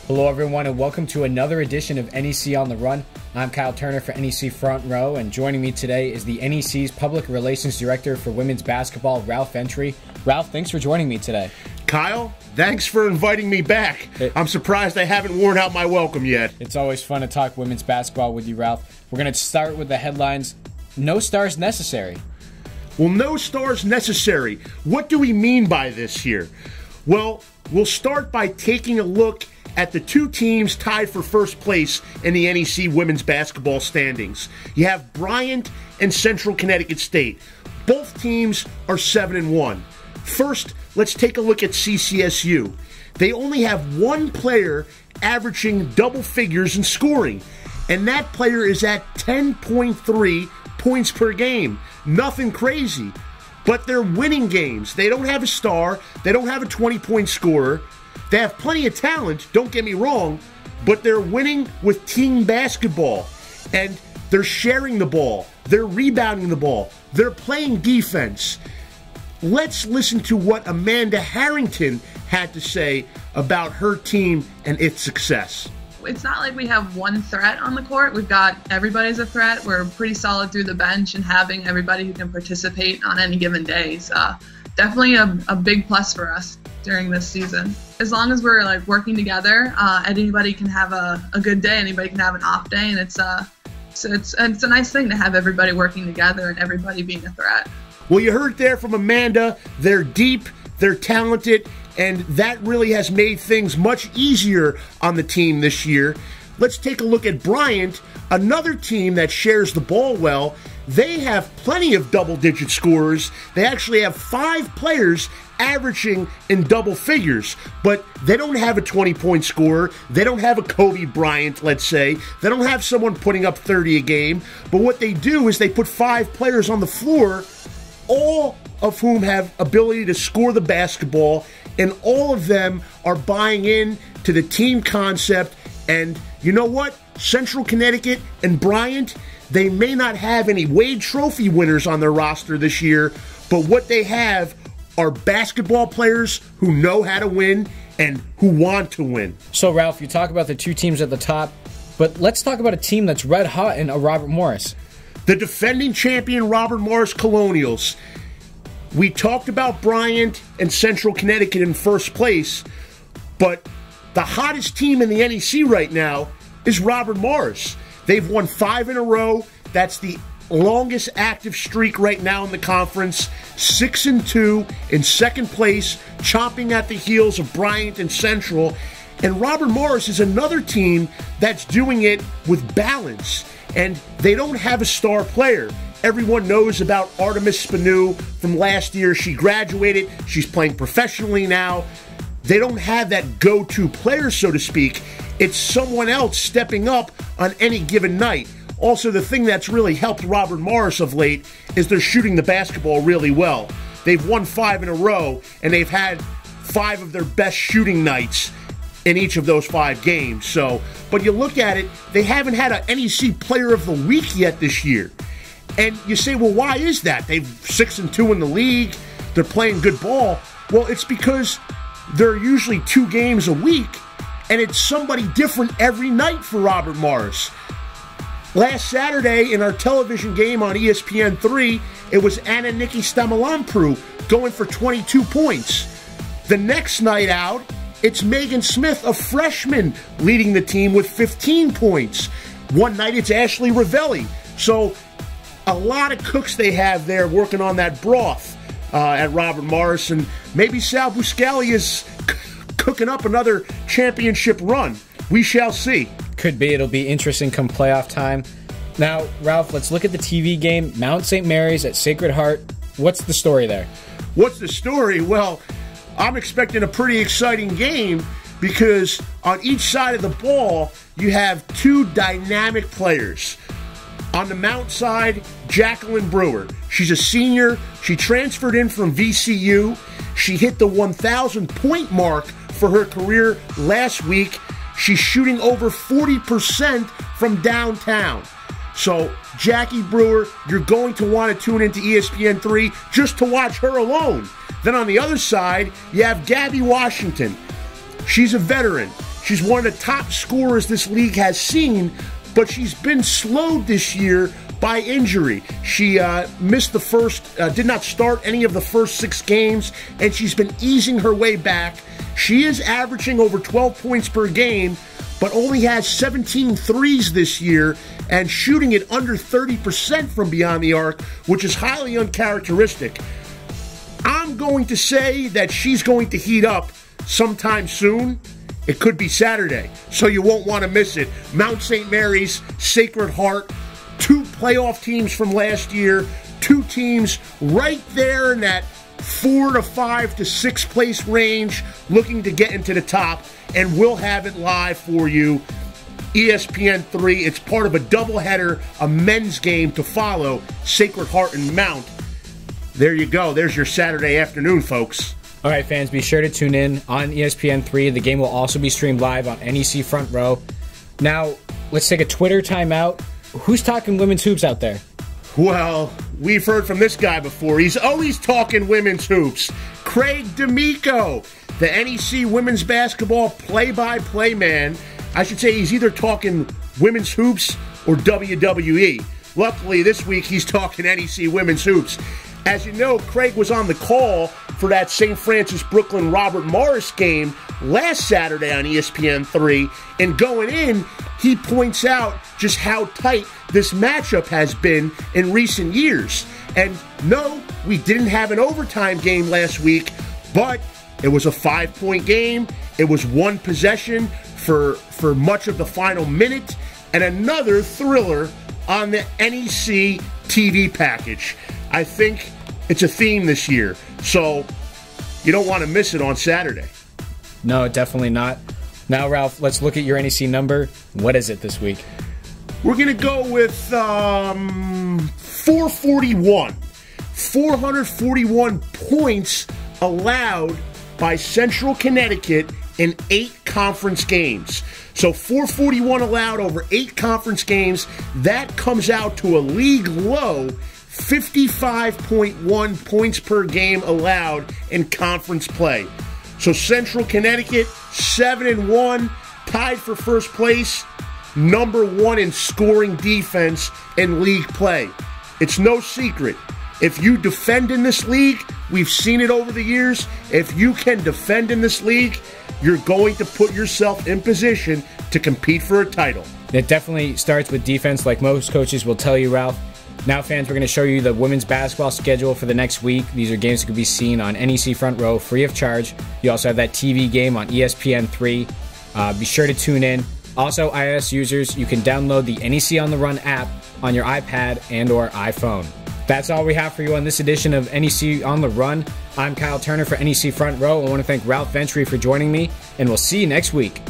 Hello everyone and welcome to another edition of NEC On The Run. I'm Kyle Turner for NEC Front Row, and joining me today is the NEC's Public Relations Director for Women's Basketball, Ralph Entry. Ralph, thanks for joining me today. Kyle, thanks for inviting me back. I'm surprised I haven't worn out my welcome yet. It's always fun to talk women's basketball with you, Ralph. We're going to start with the headlines. No stars necessary. Well, no stars necessary. What do we mean by this here? Well, we'll start by taking a look at the two teams tied for first place in the NEC women's basketball standings. You have Bryant and Central Connecticut State. Both teams are 7-1. First, let's take a look at CCSU. They only have one player averaging double figures in scoring, and that player is at 10.3 points per game. Nothing crazy, but they're winning games. They don't have a star. They don't have a 20-point scorer. They have plenty of talent, don't get me wrong, but they're winning with team basketball, and they're sharing the ball. They're rebounding the ball. They're playing defense. Let's listen to what Amanda Harrington had to say about her team and its success. It's not like we have one threat on the court. We've got everybody's a threat. We're pretty solid through the bench, and having everybody who can participate on any given day is definitely a big plus for us during this season. As long as we're working together, anybody can have a good day, anybody can have an off day, and it's a nice thing to have everybody working together and everybody being a threat. Well, you heard there from Amanda. They're deep, they're talented, and that really has made things much easier on the team this year. Let's take a look at Bryant, another team that shares the ball well. They have plenty of double-digit scorers. They actually have 5 players averaging in double figures, but they don't have a 20-point scorer. They don't have a Kobe Bryant, let's say. They don't have someone putting up 30 a game, but what they do is they put 5 players on the floor, all of whom have ability to score the basketball, and all of them are buying in to the team concept. And you know what? Central Connecticut and Bryant, they may not have any Wade Trophy winners on their roster this year, but what they have are basketball players who know how to win and who want to win. So, Ralph, you talk about the two teams at the top, but let's talk about a team that's red hot in Robert Morris. The defending champion Robert Morris Colonials. We talked about Bryant and Central Connecticut in first place, but the hottest team in the NEC right now is Robert Morris. They've won 5 in a row. That's the longest active streak right now in the conference. 6-2 in second place, chomping at the heels of Bryant and Central. And Robert Morris is another team that's doing it with balance. And they don't have a star player. Everyone knows about Artemis Spanu from last year. She graduated. She's playing professionally now. They don't have that go-to player, so to speak. It's someone else stepping up on any given night. Also, the thing that's really helped Robert Morris of late is they're shooting the basketball really well. They've won 5 in a row, and they've had 5 of their best shooting nights in each of those 5 games. So, but you look at it, they haven't had an NEC Player of the Week yet this year. And you say, well, why is that? They've 6-2 in the league. They're playing good ball. Well, it's because there are usually 2 games a week, and it's somebody different every night for Robert Morris. Last Saturday in our television game on ESPN3, it was Anna Nikki Stamalampru going for 22 points. The next night out, it's Megan Smith, a freshman, leading the team with 15 points. One night it's Ashley Ravelli. So a lot of cooks they have there working on that broth at Robert Morris, and maybe Sal Buscali is cooking up another championship run. We shall see. Could be. It'll be interesting come playoff time. Now, Ralph, let's look at the TV game. Mount St. Mary's at Sacred Heart. What's the story there? What's the story? Well, I'm expecting a pretty exciting game because on each side of the ball, you have 2 dynamic players. On the Mount side, Jacqueline Brewer. She's a senior. She transferred in from VCU. She hit the 1,000-point mark for her career last week. She's shooting over 40% from downtown. So, Jackie Brewer, you're going to want to tune into ESPN3 just to watch her alone. Then on the other side, you have Gabby Washington. She's a veteran. She's one of the top scorers this league has seen, but she's been slowed this year by injury. She did not start any of the first 6 games, and she's been easing her way back. She is averaging over 12 points per game, but only has 17 threes this year and shooting it under 30% from beyond the arc, which is highly uncharacteristic. I'm going to say that she's going to heat up sometime soon. It could be Saturday, so you won't want to miss it. Mount St. Mary's, Sacred Heart, 2 playoff teams from last year, 2 teams right there in that 4 to 5 to 6th place range, looking to get into the top, and we'll have it live for you. ESPN 3, it's part of a doubleheader, a men's game to follow, Sacred Heart and Mount. There you go. There's your Saturday afternoon, folks. All right, fans, be sure to tune in on ESPN 3. The game will also be streamed live on NEC Front Row. Now, let's take a Twitter timeout. Who's talking women's hoops out there? Well, we've heard from this guy before. He's always talking women's hoops. Craig D'Amico, the NEC women's basketball play-by-play man. I should say he's either talking women's hoops or WWE. Luckily, this week he's talking NEC women's hoops. As you know, Craig was on the call for that St. Francis Brooklyn Robert Morris game last Saturday on ESPN 3, and going in, he points out just how tight this matchup has been in recent years. And no, we didn't have an overtime game last week, but it was a 5-point game. It was 1 possession for much of the final minute, and another thriller on the NEC TV package. I think it's a theme this year, so you don't want to miss it on Saturday. No, definitely not. Now, Ralph, let's look at your NEC number. What is it this week? We're going to go with 441. 441 points allowed by Central Connecticut in 8 conference games. So 441 allowed over 8 conference games. That comes out to a league low 55.1 points per game allowed in conference play. So Central Connecticut, 7-1, tied for first place, number 1 in scoring defense in league play. It's no secret. If you defend in this league, we've seen it over the years, if you can defend in this league, you're going to put yourself in position to compete for a title. It definitely starts with defense, like most coaches will tell you, Ralph. Now, fans, we're going to show you the women's basketball schedule for the next week. These are games that can be seen on NEC Front Row, free of charge. You also have that TV game on ESPN 3. Be sure to tune in. Also, iOS users, you can download the NEC On The Run app on your iPad and or iPhone. That's all we have for you on this edition of NEC On The Run. I'm Kyle Turner for NEC Front Row. I want to thank Ralph Ventry for joining me, and we'll see you next week.